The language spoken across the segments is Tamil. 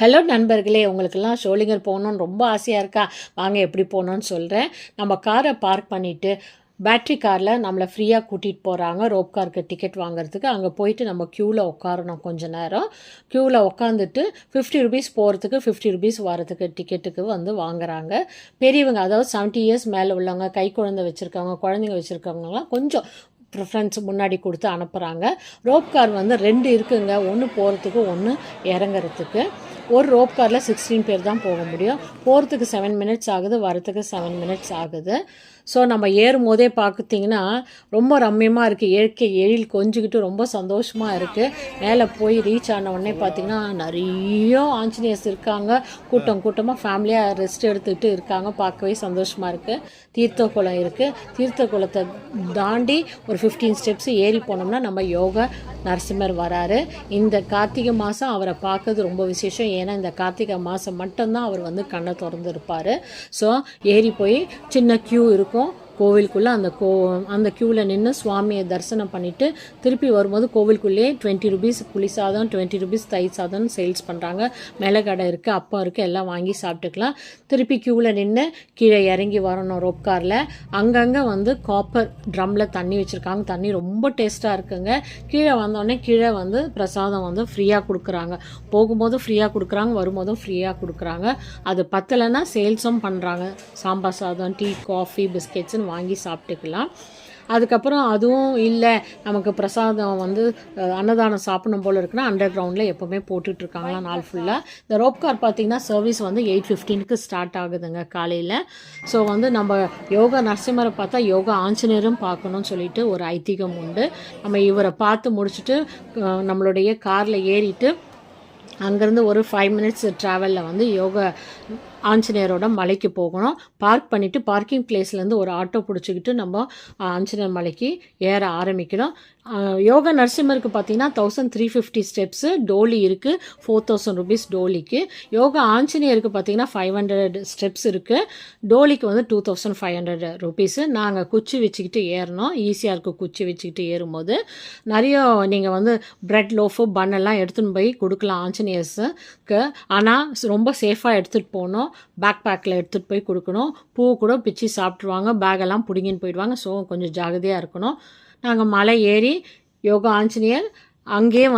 ஹலோ நண்பர்களே, உங்களுக்கெல்லாம் ஷோலிங்கர் போகணுன்னு ரொம்ப ஆசையாக இருக்கா? வாங்க எப்படி போகணுன்னு சொல்கிறேன். நம்ம காரை பார்க் பண்ணிவிட்டு பேட்ரி காரில் நம்மளை ஃப்ரீயாக கூட்டிகிட்டு போகிறாங்க ரோப் காருக்கு டிக்கெட் வாங்குறதுக்கு. அங்கே போயிட்டு நம்ம க்யூவில் உட்காரணும். கொஞ்சம் நேரம் க்யூவில் உட்காந்துட்டு 50 ருபீஸ் போகிறதுக்கு, 50 ருபீஸ் வரதுக்கு டிக்கெட்டுக்கு வாங்குறாங்க. பெரியவங்க, அதாவது 70 இயர்ஸ் மேலே உள்ளவங்க, கை குழந்தை வச்சுருக்கவங்க, குழந்தைங்க வச்சுருக்கவங்கலாம் கொஞ்சம் ப்ரிஃபரன்ஸ் முன்னாடி கொடுத்து அனுப்புகிறாங்க. ரோப் கார் 2 இருக்குங்க, ஒன்று போகிறதுக்கு, ஒன்று இறங்குறதுக்கு. ஒரு ரோப் காரில் 16 பேர் தான் போக முடியும். போகிறதுக்கு 7 மினிட்ஸ் ஆகுது, வரத்துக்கு 7 மினிட்ஸ் ஆகுது. ஸோ நம்ம ஏறும் போதே பார்த்திங்கன்னா ரொம்ப ரம்மியமாக இருக்குது. இயற்கை எழில் கொஞ்சிக்கிட்டு ரொம்ப சந்தோஷமாக இருக்குது. மேலே போய் ரீச் ஆன உடனே பார்த்திங்கன்னா நிறைய ஆஞ்சநேயர்ஸ் இருக்காங்க. கூட்டமாக ஃபேமிலியாக ரெஸ்ட் எடுத்துக்கிட்டு இருக்காங்க. பார்க்கவே சந்தோஷமாக இருக்குது. தீர்த்த குளம் இருக்குது. தீர்த்த குளத்தை தாண்டி ஒரு 15 ஸ்டெப்ஸ் ஏறி போனோம்னா நம்ம யோகா நரசிம்மர் வராரு. இந்த கார்த்திகை மாதம் அவரை பார்க்கறது ரொம்ப விசேஷம். ஏன்னா இந்த கார்த்திகை மாதம் மட்டும்தான் அவர் கண்ணை திறந்து இருப்பார். ஸோ ஏறி போய் சின்ன க்யூ இருக்கும் கோவிலுக்குள்ளே. அந்த க்யூவில் நின்று சுவாமியை தரிசனம் பண்ணிவிட்டு திருப்பி வரும்போது கோவிலுக்குள்ளேயே 20 ருபீஸ் புளி சாதம், 20 ருபீஸ் தயிர் சாதம் சேல்ஸ் பண்ணுறாங்க. மிளகடை இருக்குது, அப்பம் இருக்குது, எல்லாம் வாங்கி சாப்பிட்டுக்கலாம். திருப்பி க்யூவில் நின்று கீழே இறங்கி வரணும் ரோப் காரில். அங்கங்கே காப்பர் ட்ரம்மில் தண்ணி வச்சுருக்காங்க. தண்ணி ரொம்ப டேஸ்ட்டாக இருக்குங்க. கீழே வந்தோடனே கீழே பிரசாதம் ஃப்ரீயாக கொடுக்குறாங்க. போகும்போது ஃப்ரீயாக கொடுக்குறாங்க, வரும்போதும் ஃப்ரீயாக கொடுக்குறாங்க. அது பத்தலைன்னா சேல்ஸும் பண்ணுறாங்க. சாம்பார் சாதம், டீ, காஃபி, பிஸ்கெட்ஸுன்னு வாங்கி சாப்பிட்டுக்கலாம். அதுக்கப்புறம் அதுவும் இல்லை, நமக்கு பிரசாதம் அன்னதானம் சாப்பிடணும் போல் இருக்குன்னா அண்டர் கிரவுண்டில் எப்போவுமே போட்டுட்ருக்காங்களா நாள் ஃபுல்லாக. இந்த ரோப் கார் பார்த்திங்கன்னா சர்வீஸ் 8:15க்கு ஸ்டார்ட் ஆகுதுங்க காலையில். ஸோ நம்ம யோகா நரசிம்மரை பார்த்தா யோகா ஆஞ்சநேயரும் பார்க்கணும்னு சொல்லிட்டு ஒரு ஐதீகம் உண்டு. நம்ம இவரை பார்த்து முடிச்சுட்டு நம்மளுடைய காரில் ஏறிட்டு அங்கேருந்து ஒரு 5 மினிட்ஸ் ட்ராவலில் யோகா ஆஞ்சநேயரோட மலைக்கு போகணும். பார்க் பண்ணிவிட்டு பார்க்கிங் பிளேஸ்லேருந்து ஒரு ஆட்டோ பிடிச்சிக்கிட்டு நம்ம ஆஞ்சநேயர் மலைக்கு ஏற ஆரம்பிக்கணும். யோகா நரசிம்மருக்கு பார்த்திங்கன்னா 1350 ஸ்டெப்ஸு, டோலி இருக்குது 4000 ருபீஸ் டோலிக்கு. யோகா ஆஞ்சநேயருக்கு பார்த்திங்கன்னா 500 ஸ்டெப்ஸ் இருக்குது. டோலிக்கு 2500 ருபீஸு. நாங்கள் குச்சி வச்சுக்கிட்டு ஏறணும். ஈஸியாக இருக்குது குச்சி வச்சுக்கிட்டு ஏறும்போது. நிறைய நீங்கள் ப்ரெட் லோஃபு பன்னெல்லாம் எடுத்துன்னு போய் கொடுக்கலாம் ஆஞ்சநேயர்ஸுக்கு. ஆனால் ரொம்ப சேஃபாக எடுத்துகிட்டு போகணும். பேக் பேக்கில் எடுத்துகிட்டு போய் கொடுக்கணும். பூ கூட பிச்சு சாப்பிட்ருவாங்க, பேக்கெல்லாம் பிடிங்கின்னு போயிடுவாங்க. ஸோ கொஞ்சம் ஜாகிரதையாக இருக்கணும். நாங்கள் மலை ஏறி யோகா ஆஞ்சநேயர், அங்கேயே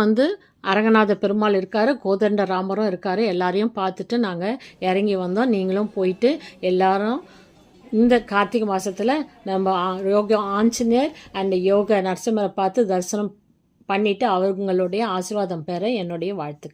அரங்கநாத பெருமாள் இருக்கார், கோதண்ட ராமரும் இருக்கார். எல்லாரையும் பார்த்துட்டு நாங்கள் இறங்கி வந்தோம். நீங்களும் போயிட்டு எல்லாரும் இந்த கார்த்திகை மாதத்தில் நம்ம யோகா ஆஞ்சநேயர் அண்ட் யோகா நரசிம்மரை பார்த்து தரிசனம் பண்ணிவிட்டு அவங்களுடைய ஆசீர்வாதம் பெற என்னுடைய வாழ்த்துக்கள்.